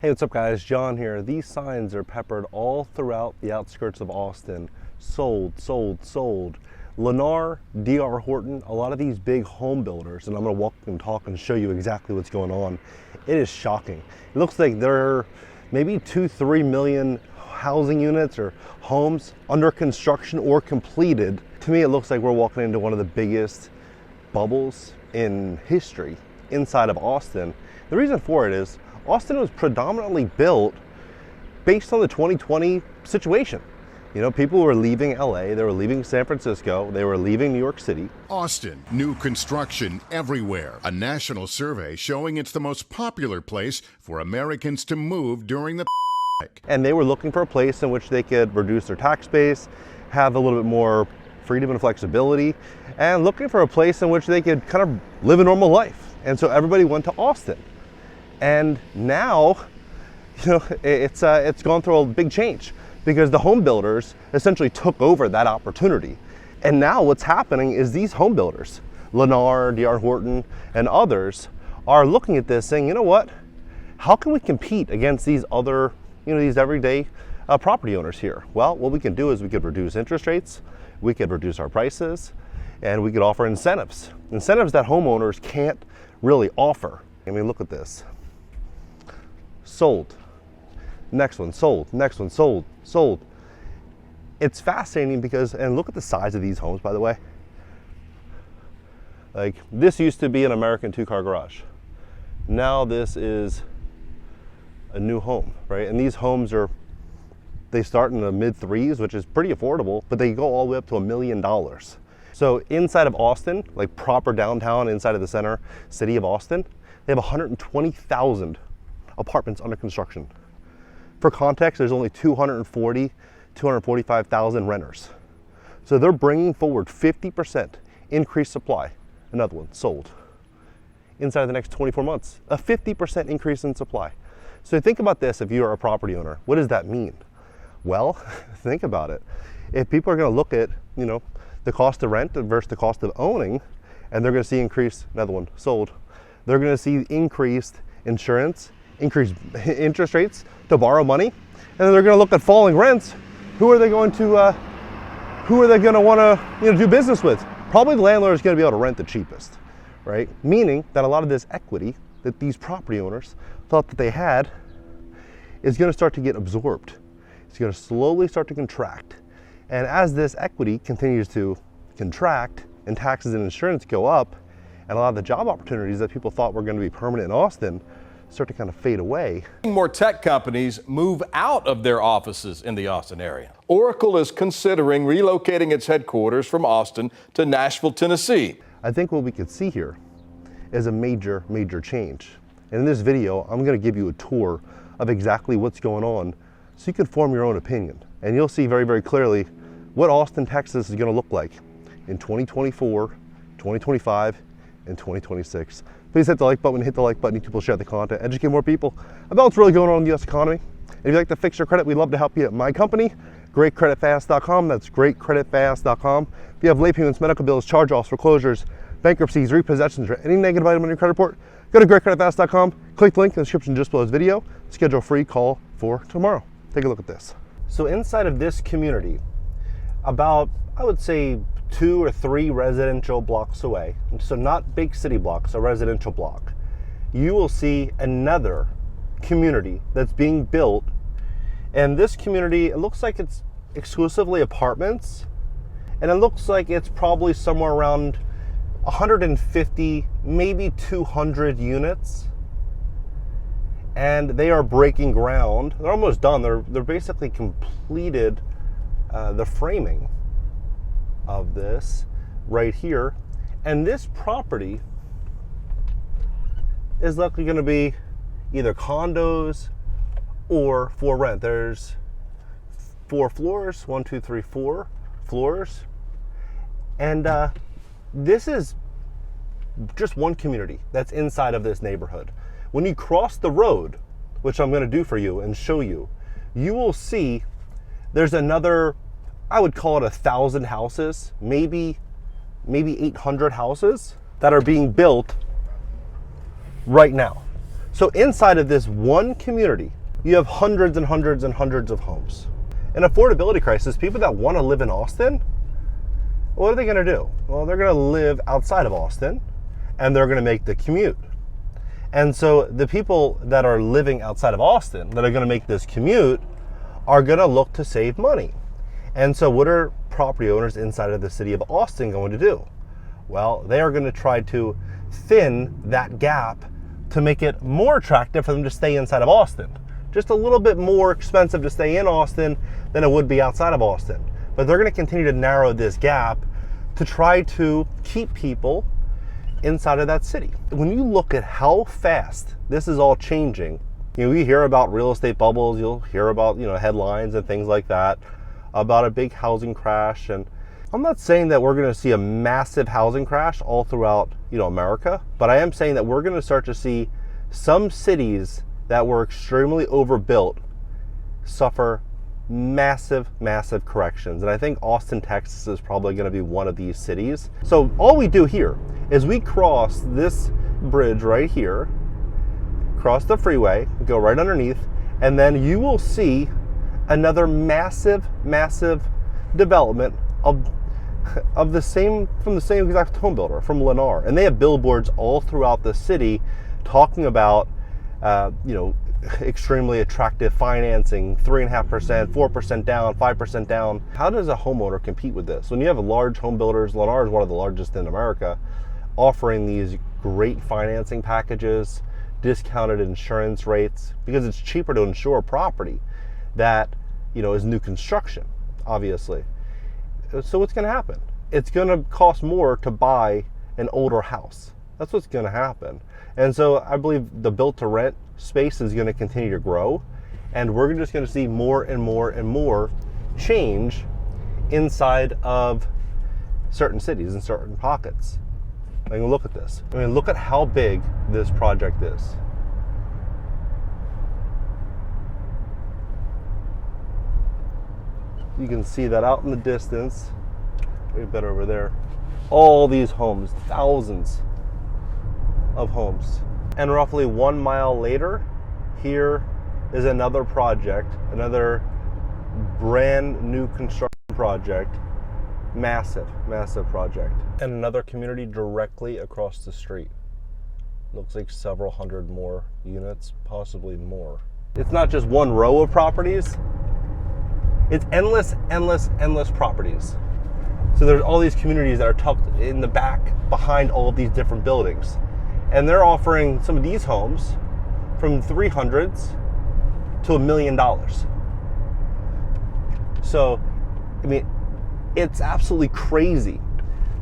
Hey, what's up guys? John here. These signs are peppered all throughout the outskirts of Austin. Sold, sold, sold. Lennar, D.R. Horton, a lot of these big home builders, and I'm gonna walk and talk and show you exactly what's going on. It is shocking. It looks like there are maybe 2-3 million housing units or homes under construction or completed. To me, it looks like we're walking into one of the biggest bubbles in history inside of Austin. The reason for it is Austin was predominantly built based on the 2020 situation. You know, people were leaving LA, they were leaving San Francisco, they were leaving New York City. Austin, new construction everywhere. A national survey showing it's the most popular place for Americans to move during the pandemic. And they were looking for a place in which they could reduce their tax base, have a little bit more freedom and flexibility, and looking for a place in which they could kind of live a normal life. And so everybody went to Austin. And now, you know, it's gone through a big change because the home builders essentially took over that opportunity. And now what's happening is these home builders, Lennar, D.R. Horton, and others are looking at this saying, you know what, how can we compete against these other, you know, these everyday property owners here? Well, what we can do is we could reduce interest rates, we could reduce our prices, and we could offer incentives that homeowners can't really offer. I mean, look at this. Sold. Next one, sold. Next one, sold. Sold. It's fascinating because, and look at the size of these homes, by the way. Like, this used to be an American two-car garage. Now this is a new home, right? And these homes they start in the mid-3s, which is pretty affordable, but they go all the way up to $1 million. So inside of Austin, like proper downtown, inside of the center city of Austin, they have 120,000 apartments under construction. For context, there's only 245,000 renters. So they're bringing forward 50% increased supply. Another one, sold. Inside of the next 24 months, a 50% increase in supply. So think about this if you're a property owner. What does that mean? Well, think about it. If people are gonna look at, you know, the cost of rent versus the cost of owning, and they're gonna see increased, another one, sold. They're gonna see increased insurance, increased interest rates to borrow money, and then they're going to look at falling rents. Who are they going to want to, you know, do business with? Probably the landlord is going to be able to rent the cheapest, right? Meaning that a lot of this equity that these property owners thought that they had is going to start to get absorbed. It's going to slowly start to contract, and as this equity continues to contract and taxes and insurance go up, and a lot of the job opportunities that people thought were going to be permanent in Austin start to kind of fade away. More tech companies move out of their offices in the Austin area. Oracle is considering relocating its headquarters from Austin to Nashville, Tennessee. I think what we could see here is a major, major change. And in this video, I'm going to give you a tour of exactly what's going on so you can form your own opinion. And you'll see very, very clearly what Austin, Texas is going to look like in 2024, 2025, and 2026. Please hit the like button, hit the like button, people share the content, educate more people about what's really going on in the US economy. If you'd like to fix your credit, we'd love to help you at my company, GreatCreditFast.com. That's GreatCreditFast.com. If you have late payments, medical bills, charge-offs, foreclosures, bankruptcies, repossessions, or any negative item on your credit report, go to GreatCreditFast.com, click the link in the description just below this video, schedule a free call for tomorrow. Take a look at this. So inside of this community, about, I would say, 2 or 3 residential blocks away, so not big city blocks, a residential block, you will see another community that's being built. And this community, it looks like it's exclusively apartments, and it looks like it's probably somewhere around 150, maybe 200 units. And they are breaking ground. They're almost done. They're basically completed the framing of this right here, and this property is likely going to be either condos or for rent. There's 4 floors, 1, 2, 3, 4 floors, and this is just one community that's inside of this neighborhood. When you cross the road, which I'm going to do for you and show you, you will see there's another, I would call it 1,000 houses, maybe 800 houses that are being built right now. So inside of this one community, you have hundreds and hundreds and hundreds of homes. An affordability crisis, people that want to live in Austin, what are they going to do? Well, they're going to live outside of Austin, and they're going to make the commute. And so the people that are living outside of Austin that are going to make this commute are going to look to save money. And so what are property owners inside of the city of Austin going to do? Well, they are going to try to thin that gap to make it more attractive for them to stay inside of Austin. Just a little bit more expensive to stay in Austin than it would be outside of Austin. But they're going to continue to narrow this gap to try to keep people inside of that city. When you look at how fast this is all changing, we hear about real estate bubbles, you'll hear about, headlines and things like that, about a big housing crash. And I'm not saying that we're going to see a massive housing crash all throughout, America, but I am saying that we're going to start to see some cities that were extremely overbuilt suffer massive, massive corrections. And I think Austin, Texas is probably going to be one of these cities. So all we do here is we cross this bridge right here, cross the freeway, go right underneath, and then you will see another massive, massive development from the same exact home builder, from Lennar. And they have billboards all throughout the city talking about extremely attractive financing, 3.5%, 4% down, 5% down. How does a homeowner compete with this? When you have large home builders, Lennar is one of the largest in America, offering these great financing packages, discounted insurance rates, because it's cheaper to insure a property that is new construction, obviously. So what's going to happen? It's going to cost more to buy an older house. That's what's going to happen. And so I believe the built to rent space is going to continue to grow, and we're just going to see more and more and more change inside of certain cities and certain pockets. I mean, look at this. I mean, look at how big this project is. You can see that out in the distance, way better over there. All these homes, thousands of homes. And roughly 1 mile later, here is another project, another brand new construction project. Massive, massive project. And another community directly across the street. Looks like several hundred more units, possibly more. It's not just one row of properties. It's endless, endless, endless properties. So there's all these communities that are tucked in the back behind all of these different buildings. And they're offering some of these homes from $300s to $1 million. So, I mean, it's absolutely crazy.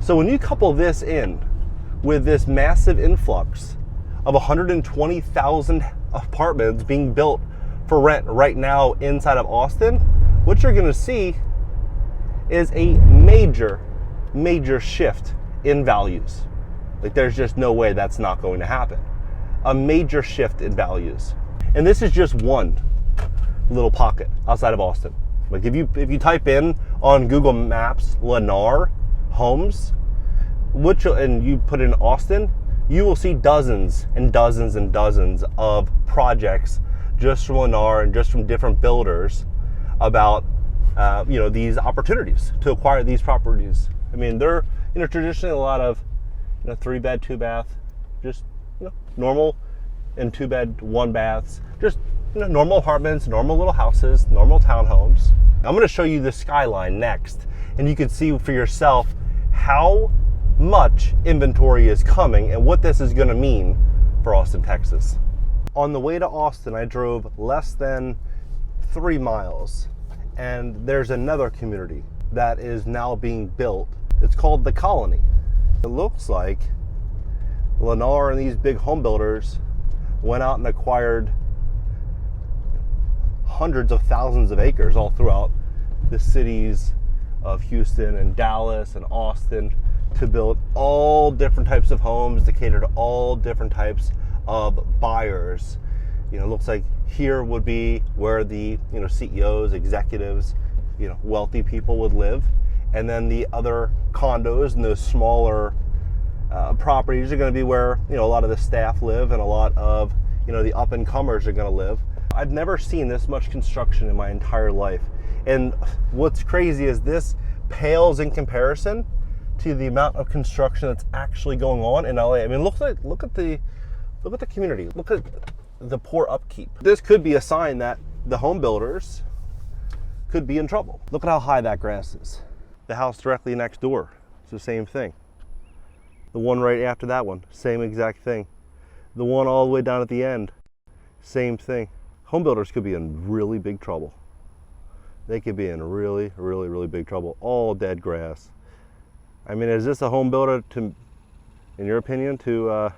So when you couple this in with this massive influx of 120,000 apartments being built for rent right now inside of Austin, what you're going to see is a major, major shift in values. Like, there's just no way that's not going to happen. A major shift in values. And this is just one little pocket outside of Austin. Like, if you type in on Google Maps Lennar homes, and you put in Austin, you will see dozens and dozens and dozens of projects just from Lennar and just from different builders about these opportunities to acquire these properties. I mean, they're traditionally a lot of 3-bed, 2-bath, just normal, and 2-bed, 1-baths, just normal apartments, normal little houses, normal townhomes. I'm going to show you the skyline next, and you can see for yourself how much inventory is coming and what this is going to mean for Austin, Texas. On the way to Austin, I drove less than 3 miles, and there's another community that is now being built. It's called The Colony. It looks like Lennar and these big home builders went out and acquired hundreds of thousands of acres all throughout the cities of Houston and Dallas and Austin to build all different types of homes to cater to all different types of buyers. It looks like here would be where the CEOs, executives, wealthy people would live, and then the other condos and those smaller properties are going to be where a lot of the staff live, and a lot of you know, the up and comers are going to live. I've never seen this much construction in my entire life. And what's crazy is this pales in comparison to the amount of construction that's actually going on in LA. I mean, look at the community. Look at the poor upkeep. This could be a sign that the home builders could be in trouble. Look at how high that grass is. The house directly next door, it's the same thing. The one right after that one, same exact thing. The one all the way down at the end, same thing. Home builders could be in really big trouble. They could be in really, really, really big trouble. All dead grass. I mean, is this a home builder, to, in your opinion, that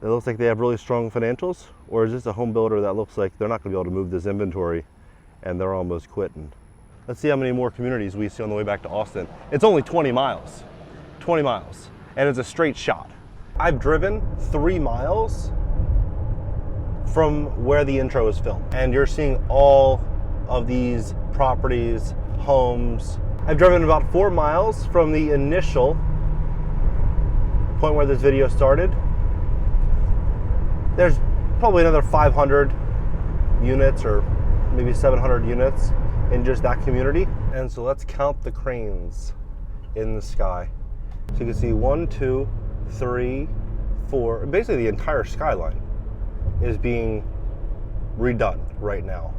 looks like they have really strong financials? Or is this a home builder that looks like they're not going to be able to move this inventory and they're almost quitting? Let's see how many more communities we see on the way back to Austin. It's only 20 miles, 20 miles, and it's a straight shot. I've driven 3 miles from where the intro is filmed, and you're seeing all of these properties, homes. I've driven about 4 miles from the initial point where this video started. There's probably another 500 units or maybe 700 units in just that community. And so let's count the cranes in the sky. So you can see 1, 2, 3, 4, basically the entire skyline is being redone right now.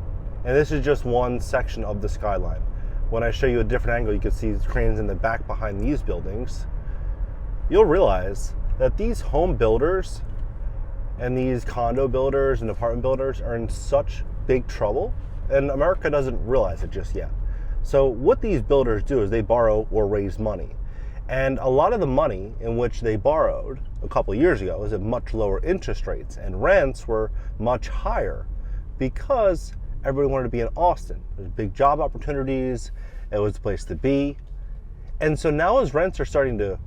And this is just one section of the skyline. When I show you a different angle, you can see cranes in the back behind these buildings. You'll realize that these home builders and these condo builders and apartment builders are in such big trouble, and America doesn't realize it just yet. So what these builders do is they borrow or raise money. And a lot of the money in which they borrowed a couple of years ago was at much lower interest rates, and rents were much higher because everybody wanted to be in Austin. There's big job opportunities. It was the place to be. And so now as rents are starting to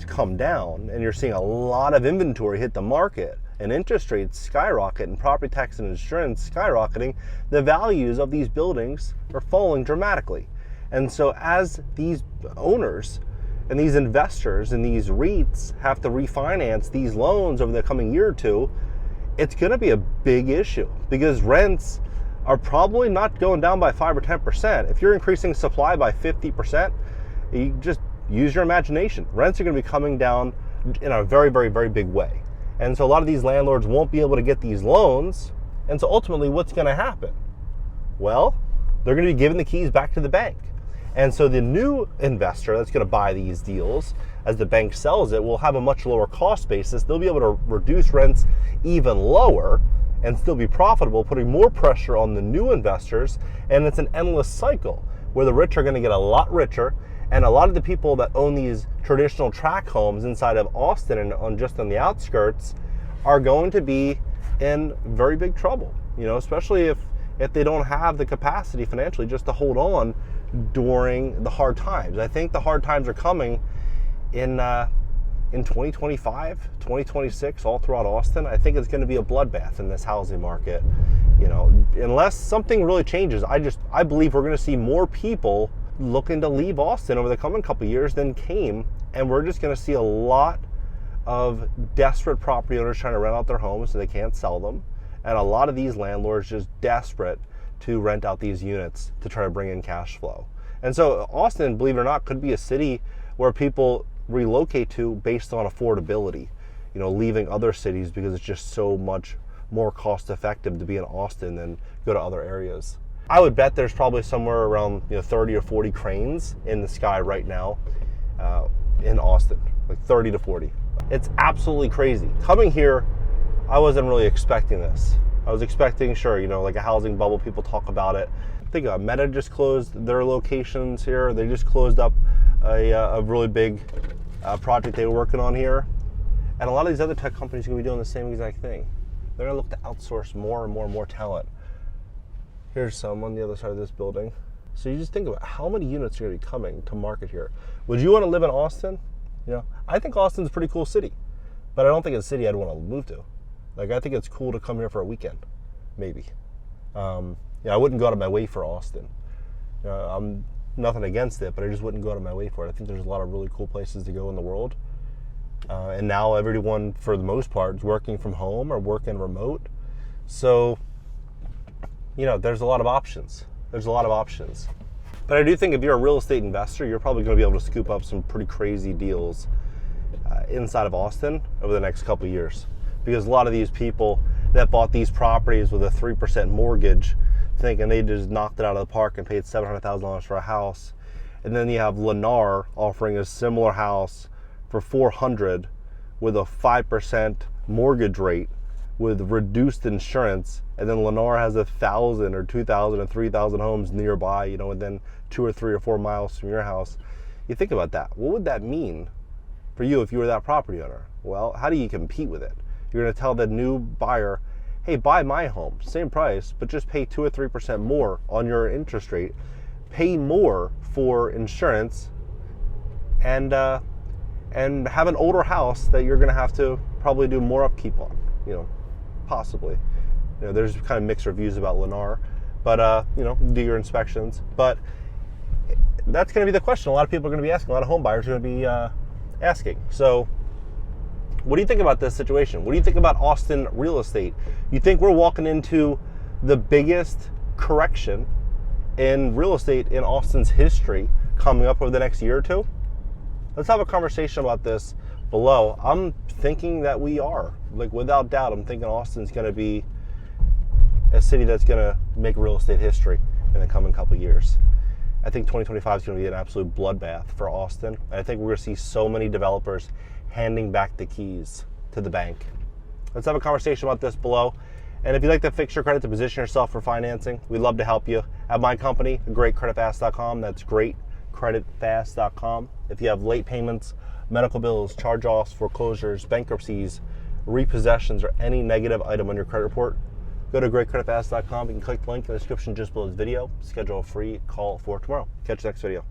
come down and you're seeing a lot of inventory hit the market and interest rates skyrocket and property tax and insurance skyrocketing, the values of these buildings are falling dramatically. And so as these owners and these investors and these REITs have to refinance these loans over the coming year or two, it's going to be a big issue because rents are probably not going down by 5 or 10%. If you're increasing supply by 50%, you just use your imagination. Rents are going to be coming down in a very, very, very big way. And so a lot of these landlords won't be able to get these loans. And so ultimately, what's going to happen? Well, they're going to be giving the keys back to the bank. And so the new investor that's going to buy these deals, as the bank sells it, will have a much lower cost basis. They'll be able to reduce rents even lower and still be profitable, putting more pressure on the new investors. And it's an endless cycle where the rich are going to get a lot richer, and a lot of the people that own these traditional tract homes inside of Austin and just on the outskirts are going to be in very big trouble, you know, especially if they don't have the capacity financially just to hold on during the hard times. I think the hard times are coming in 2025, 2026, all throughout Austin. I think it's going to be a bloodbath in this housing market, you know, unless something really changes. I believe we're going to see more people looking to leave Austin over the coming couple of years than came, and we're just going to see a lot of desperate property owners trying to rent out their homes so they can't sell them, and a lot of these landlords just desperate to rent out these units to try to bring in cash flow. And so Austin, believe it or not, could be a city where people relocate to based on affordability, you know, leaving other cities because it's just so much more cost effective to be in Austin than go to other areas. I would bet there's probably somewhere around 30 or 40 cranes in the sky right now in Austin, like 30 to 40. It's absolutely crazy. Coming here, I wasn't really expecting this. I was expecting, sure, like a housing bubble, people talk about it. I think Meta just closed their locations here. They just closed up a really big project they were working on here. And a lot of these other tech companies are going to be doing the same exact thing. They're going to look to outsource more and more and more talent. Here's some on the other side of this building. So you just think about how many units are going to be coming to market here. Would you want to live in Austin? I think Austin's a pretty cool city, but I don't think it's a city I'd want to move to. Like, I think it's cool to come here for a weekend, maybe. I wouldn't go out of my way for Austin. I'm nothing against it, but I just wouldn't go out of my way for it. I think there's a lot of really cool places to go in the world, And now everyone, for the most part, is working from home or working remote. So, you know, there's a lot of options. There's a lot of options. But I do think if you're a real estate investor, you're probably going to be able to scoop up some pretty crazy deals inside of Austin over the next couple of years. Because a lot of these people that bought these properties with a 3% mortgage, thinking they just knocked it out of the park and paid $700,000 for a house. And then you have Lennar offering a similar house for $400,000 with a 5% mortgage rate with reduced insurance, and then Lennar has 1,000 or 2,000 or 3,000 homes nearby, you know, within 2 or 3 or 4 miles from your house. You think about that. What would that mean for you if you were that property owner? Well, how do you compete with it? You're going to tell the new buyer, hey, buy my home, same price, but just pay 2 or 3% more on your interest rate, pay more for insurance, and have an older house that you're going to have to probably do more upkeep on, you know, possibly. You know, there's kind of mixed reviews about Lennar, but you know, do your inspections. But that's going to be the question a lot of people are going to be asking, a lot of home buyers are going to be asking. So what do you think about this situation? What do you think about Austin real estate? You think we're walking into the biggest correction in real estate in Austin's history coming up over the next year or two? Let's have a conversation about this below. I'm thinking that we are. Like, without doubt, I'm thinking Austin's going to be a city that's going to make real estate history in the coming couple years. I think 2025 is going to be an absolute bloodbath for Austin. And I think we're going to see so many developers handing back the keys to the bank. Let's have a conversation about this below. And if you'd like to fix your credit to position yourself for financing, we'd love to help you. At my company, GreatCreditFast.com, that's GreatCreditFast.com. If you have late payments, medical bills, charge-offs, foreclosures, bankruptcies, repossessions, or any negative item on your credit report, go to GreatCreditFast.com. You can click the link in the description just below this video. Schedule a free call for tomorrow. Catch you next video.